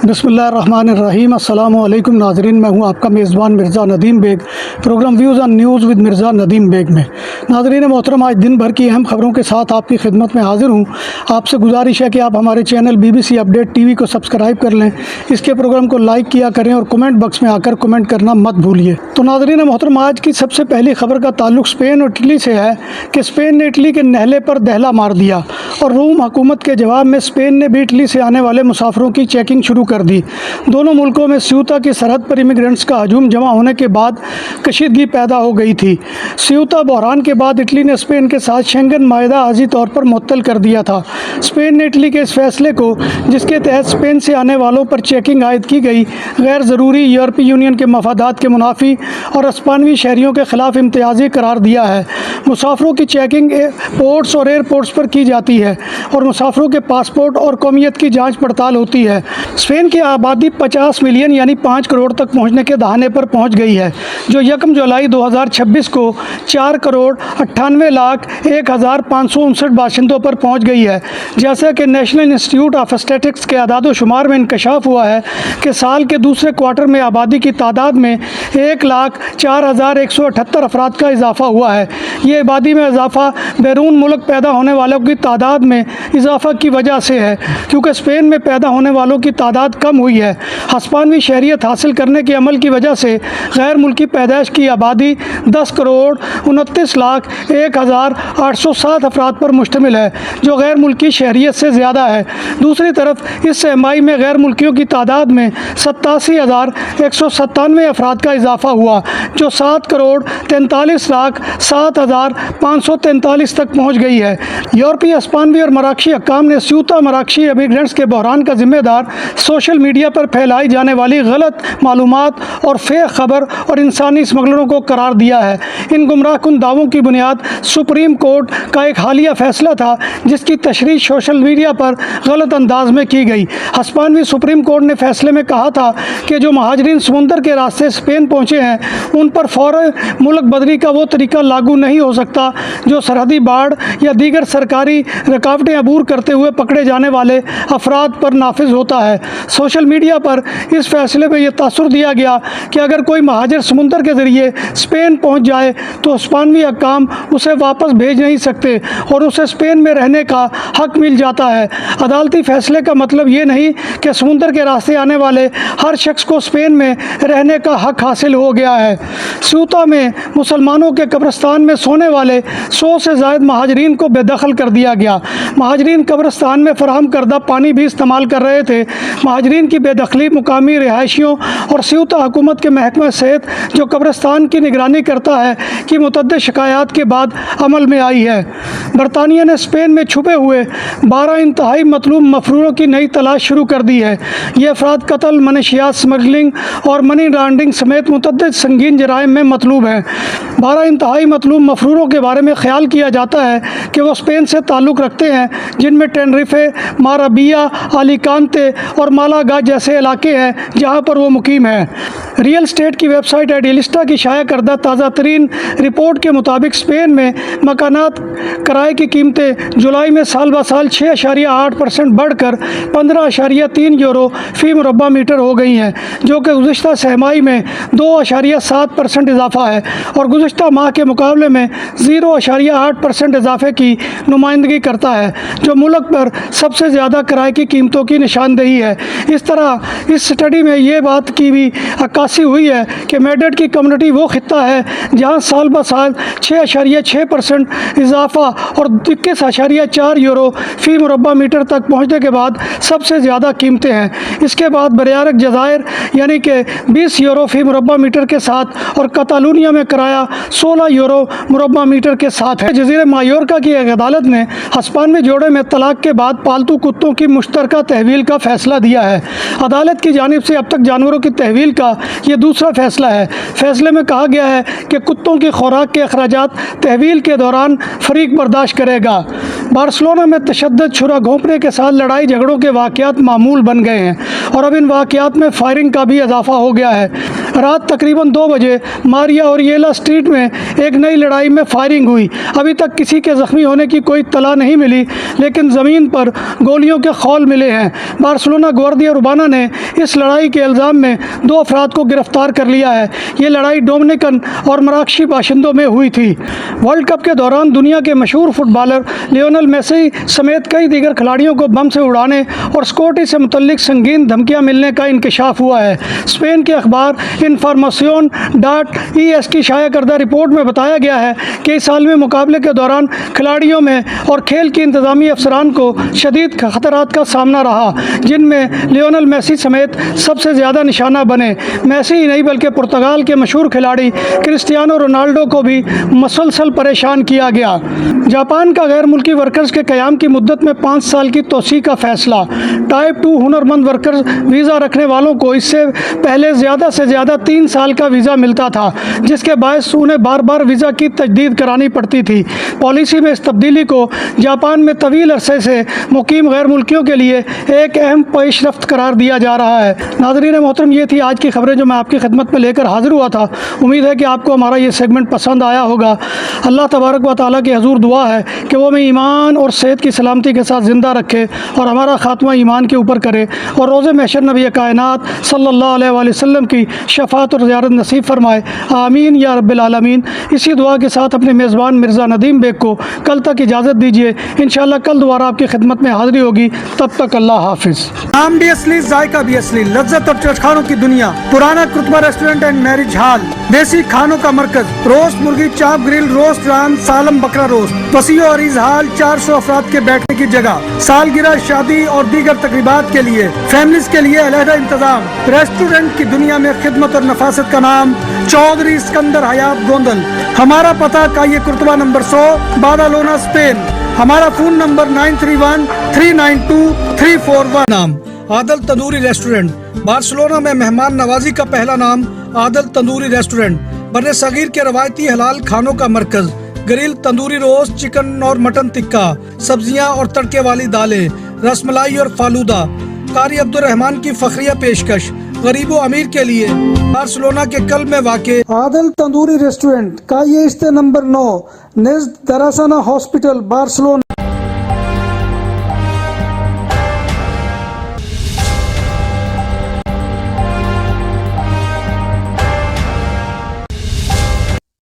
बिस्मिल्लाहिर्रहमानिर्रहीम। अस्सलाम वालेकुम नाज़रीन, मैं हूं आपका मेज़बान Mirza Nadeem Baig. Program views on news with Mirza Nadeem Baig में नाज़रीन मोहतरम, आज दिन भर की अहम खबरों के साथ आपकी खिदमत में हाज़िर हूं। आपसे गुजारिश है कि आप हमारे चैनल BBC अपडेट TV को सब्सक्राइब कर लें, इसके प्रोग्राम को लाइक किया करें और कमेंट बॉक्स में आकर कमेंट करना मत भूलिए। तो नाज़रीन मोहतरम, आज की सबसे पहली खबर का ताल्लुक़ स्पेन और इटली से है कि स्पेन ने इटली के नहले पर दहला मार दिया और रोम हुकूमत के जवाब में स्पेन ने भी इटली से आने वाले मुसाफिरों की चेकिंग शुरू कर दी। दोनों मुल्कों में स्यूता की सरहद पर इमिग्रेंट्स का हजूम जमा होने के बाद कशीदगी पैदा हो गई थी। स्यूता बहरान के बाद इटली ने स्पेन के साथ शेंगन माहिदा आर्जी तौर पर मुअत्तल कर दिया था। स्पेन ने इटली के इस फैसले को, जिसके तहत स्पेन से आने वालों पर चेकिंग आयद की गई, गैर ज़रूरी, यूरोपीय यूनियन के मफादात के मुनाफी और स्पेनवी शहरियों के खिलाफ इम्तियाजी करार दिया है। मुसाफिरों की चेकिंग पोर्ट्स और एयरपोर्ट्स पर की जाती है और मुसाफिरों के पासपोर्ट और कौमियत की जांच पड़ताल होती है। स्पेन की आबादी 50 मिलियन यानी 5 करोड़ तक पहुंचने के दहाने पर पहुंच गई है, जो 1 जुलाई 2026 को 4 करोड़ 98 लाख 1,559 बाशिंदों पर पहुंच गई है। जैसा कि नेशनल इंस्टीट्यूट ऑफ स्टैटिस्टिक्स के आदाद शुमार में इंकशाफ हुआ है कि साल के दूसरे क्वार्टर में आबादी की तादाद में 1,04,178 अफराद का इजाफा हुआ है। ये आबादी में इजाफा बैरून मुल्क पैदा होने वालों की तादाद में इजाफा की वजह से है, क्योंकि स्पेन में पैदा होने वालों की तादाद कम हुई है। हस्पानवी शहरियत हासिल करने के अमल की वजह से गैर मुल्की पैदाइश की आबादी 10 करोड़ 29 लाख 1,807 अफराद पर मुश्तमिल है, जो गैर मुल्की शहरियत से ज़्यादा है। दूसरी तरफ इस सहमाई में गैर मुल्कियों की तादाद में 87,197 अफराद का इजाफा हुआ, जो 7 करोड़ 43 लाख 7,543 तक पहुँच गई है। यूरोपीय, स्पेनवी और मराकशी हक्काम ने स्यूता मराकशी इमिग्रेंट्स के बहरान का जिम्मेदार सोशल मीडिया पर फैलाई जाने वाली गलत मालूमात और फेक खबर और इंसानी स्मगलरों को करार दिया है। इन गुमराहकुन दावों की बुनियाद सुप्रीम कोर्ट का एक हालिया फैसला था, जिसकी तशरीह सोशल मीडिया पर गलत अंदाज में की गई। हस्पानवी सुप्रीम कोर्ट ने फैसले में कहा था कि जो महाजरीन समुंदर के रास्ते स्पेन पहुँचे हैं, उन पर फ़ौरन मुल्क बदली का वो तरीका लागू नहीं हो सकता जो सरहदी बाढ़ या दीगर सरकारी रुकावटें अबूर करते हुए पकड़े जाने वाले अफराद पर नाफिज होता है। सोशल मीडिया पर इस फैसले में यह तासुर दिया गया कि अगर कोई महाजिर समुंदर के ज़रिए स्पेन पहुंच जाए तो स्पेनवी हक्काम उसे वापस भेज नहीं सकते और उसे स्पेन में रहने का हक मिल जाता है। अदालती फैसले का मतलब ये नहीं कि समुंदर के रास्ते आने वाले हर शख्स को स्पेन में रहने का हक हासिल हो गया है। स्यूता में मुसलमानों के कब्रिस्तान में सोने वाले 100 से ज़ायद महाजरीन को बेदखल कर दिया गया। महाजरीन कब्रिस्तान में फराहम करदा पानी भी इस्तेमाल कर रहे थे। महाजरीन की बेदखली मुकामी रिहायशियों और स्यूता हुकूमत के महकमा सेहत, जो कब्रिस्तान की निगरानी करता है, की मुतअद्दिद शिकायत के बाद अमल में आई है। बरतानिया ने स्पेन में छुपे हुए 12 इंतहाई मतलूब मफरूरों की नई तलाश शुरू कर दी है। ये अफराद कत्ल, मनशियात स्मगलिंग और मनी लॉन्ड्रिंग समेत मुतअद्दिद संगीन जराइम में मतलूब हैं। 12 इंतहाई मतलूब मफरूरों के बारे में ख्याल किया जाता है कि वो स्पेन से ताल्लुक़ रखते हैं, जिनमें टेनरिफे, माराबिया, अलीकांते और मालागा जैसे इलाके हैं जहां पर वो मुकीम है। रियल स्टेट की वेबसाइट एडिलिस्टा की शाया करदा ताज़ा तरीन रिपोर्ट के मुताबिक स्पेन में मकानात किराए की कीमतें जुलाई में साल ब साल 6.8% बढ़कर 15.3 यूरो फ़ी मुरबा मीटर हो गई हैं, जो कि गुज़िश्ता सहमाई में 2.7% इजाफा है और गुज़िश्ता माह के मुकाबले में 0.8% इजाफे की नुमाइंदगी करता है, जो मुल्क पर सबसे ज़्यादा किराए की कीमतों की निशानदेही है। इस तरह इस स्टडी में ये बात की भी अक्कासी हुई है कि मैड्रिड की कम्युनिटी वो खित्ता है जहाँ साल ब साल 6.6% इजाफा और 21.4 यूरो फ़ी मुरबा मीटर तक पहुँचने के बाद सबसे ज़्यादा कीमतें हैं। इसके बाद बरयारक जज़ायर यानी कि 20 यूरो फ़ी मुरबा मीटर के साथ और कतालूनिया में किराया 16 यूरो मुरबा मीटर के साथ है। जज़ीरे मायोर्का की एक अदालत ने हस्पानवी जोड़े में तलाक के बाद पालतू कुत्तों की मुश्तरका तहवील का फ़ैसला दिया है। अदालत की जानिब से अब तक जानवरों की तहवील का ये दूसरा फ़ैसला है। फ़ैसले में कहा गया है कि कुत्तों की खुराक के अखराजात तहवील के दौरान फ़रीक बर्दाश्त करेगा। बार्सिलोना में तशद्दुद, छुरा घोंपने के साथ लड़ाई झगड़ों के वाक़यात मामूल बन गए हैं और अब इन वाक़यात में फायरिंग का भी इजाफा हो गया है। रात तकरीबन 2 बजे मारिया ओरिएला स्ट्रीट में एक नई लड़ाई में फायरिंग हुई। अभी तक किसी के ज़ख्मी होने की कोई इत्तला नहीं मिली, लेकिन ज़मीन पर गोलियों के खौल मिले हैं। बार्सिलोना ग्वार्डिया उर्बाना ने इस लड़ाई के इल्ज़ाम में 2 अफराद को गिरफ्तार कर लिया है। ये लड़ाई डोमिनिकन और मराकशी बाशिंदों में हुई थी। वर्ल्ड कप के दौरान दुनिया के मशहूर फुटबॉलर लियोनेल मेसी समेत कई दीगर खिलाड़ियों को बम से उड़ाने और सिक्योरिटी से मुतल्लिक संगीन धमकियां मिलने का इंकशाफ हुआ है। स्पेन के अखबार इन्फॉर्मेशन.es की शाया करदा रिपोर्ट में बताया गया है कि इस आलमी मुकाबले के दौरान खिलाड़ियों में और खेल की इंतजामी अफसरान को शदीद खतरात का सामना रहा, जिनमें लियोनेल मेसी समेत सबसे ज़्यादा निशाना बने। मेसी ही नहीं बल्कि पुर्तगाल के मशहूर खिलाड़ी क्रिस्टियानो रोनाल्डो को भी मुसलसल परेशान किया गया। जापान का गैर मुल्की वर्कर्स के क़याम की मुद्दत में 5 साल की तोसी का फैसला। टाइप 2 हुनरमंद वर्कर्स वीज़ा रखने वालों को इससे पहले ज़्यादा से ज़्यादा 3 साल का वीज़ा मिलता था, जिसके बायस उन्हें बार बार वीज़ा की तजदीद करानी पड़ती थी। पॉलिसी में इस तब्दीली को जापान में तवील अरसे से मुकीम गैर मुल्कियों के लिए एक अहम पेशरफ्त करार दिया जा रहा है। नाज़रीन मोहतरम, ये थी आज की खबरें जो मैं आपकी खिदमत में लेकर हाजिर हुआ था। उम्मीद है कि आपको हमारा ये सेगमेंट पसंद आया होगा। अल्लाह तबारक व तआला के हजूर दुआ है कि वो हमें ईमान और सेहत की सलामती के साथ ज़िंदा रखे और हमारा ख़ात्मा ईमान के ऊपर करे और रोज़े महशर नबी कायनात सल्लल्लाहु अलैहि वसल्लम की शफाअत और ज़ियारत नसीब फरमाए। आमीन या रब्बिल आलमीन। इसी दुआ के साथ अपने मेज़बान मिर्ज़ा नदीम बेग को कल तक इजाज़त दीजिए। इंशाअल्लाह कल दोबारा आपकी खिदमत में हाज़िरी होगी। तब तक अल्लाह हाफिज़। नाम भी असली, जायका भी असली, लज्जत और चटखानों की दुनिया। पुराना कुतुबा रेस्टोरेंट एंड मैरिज हॉल, देसी खानों का मरकज, रोस्ट मुर्गी, चाप ग्रिल, रोस्ट रान, सालम बकरा रोस्ट, वसीओ और इजहाल, 400 अफराद के बैठने की जगह, सालगिरह, शादी और दीगर तकरीबात के लिए, फैमिलीज के लिए अलहदा इंतजाम। रेस्टोरेंट की दुनिया में खिदमत और नफासत का नाम चौधरी सिकंदर हयात गोंदल। हमारा पता काये कुर्तबा नंबर 100, बादालोना, स्पेन। हमारा फ़ोन नंबर 9313923341। नाम आदल तंदूरी रेस्टोरेंट। बार्सिलोना में मेहमान नवाजी का पहला नाम आदल तंदूरी रेस्टोरेंट। बर्रे सगीर के रवायती हलाल खानों का मरकज, ग्रिल, तंदूरी रोस्ट, चिकन और मटन टिक्का, सब्जियां और तड़के वाली दालें, रसमलाई और फालूदा। कारी अब्दुर्रहमान की फखरिया पेशकश गरीबो अमीर के लिए। बार्सिलोना के कल्ब में वाक़े आदल तंदूरी रेस्टोरेंट का ये नंबर 9, निज़्द दरासाना हॉस्पिटल, बार्सिलोना।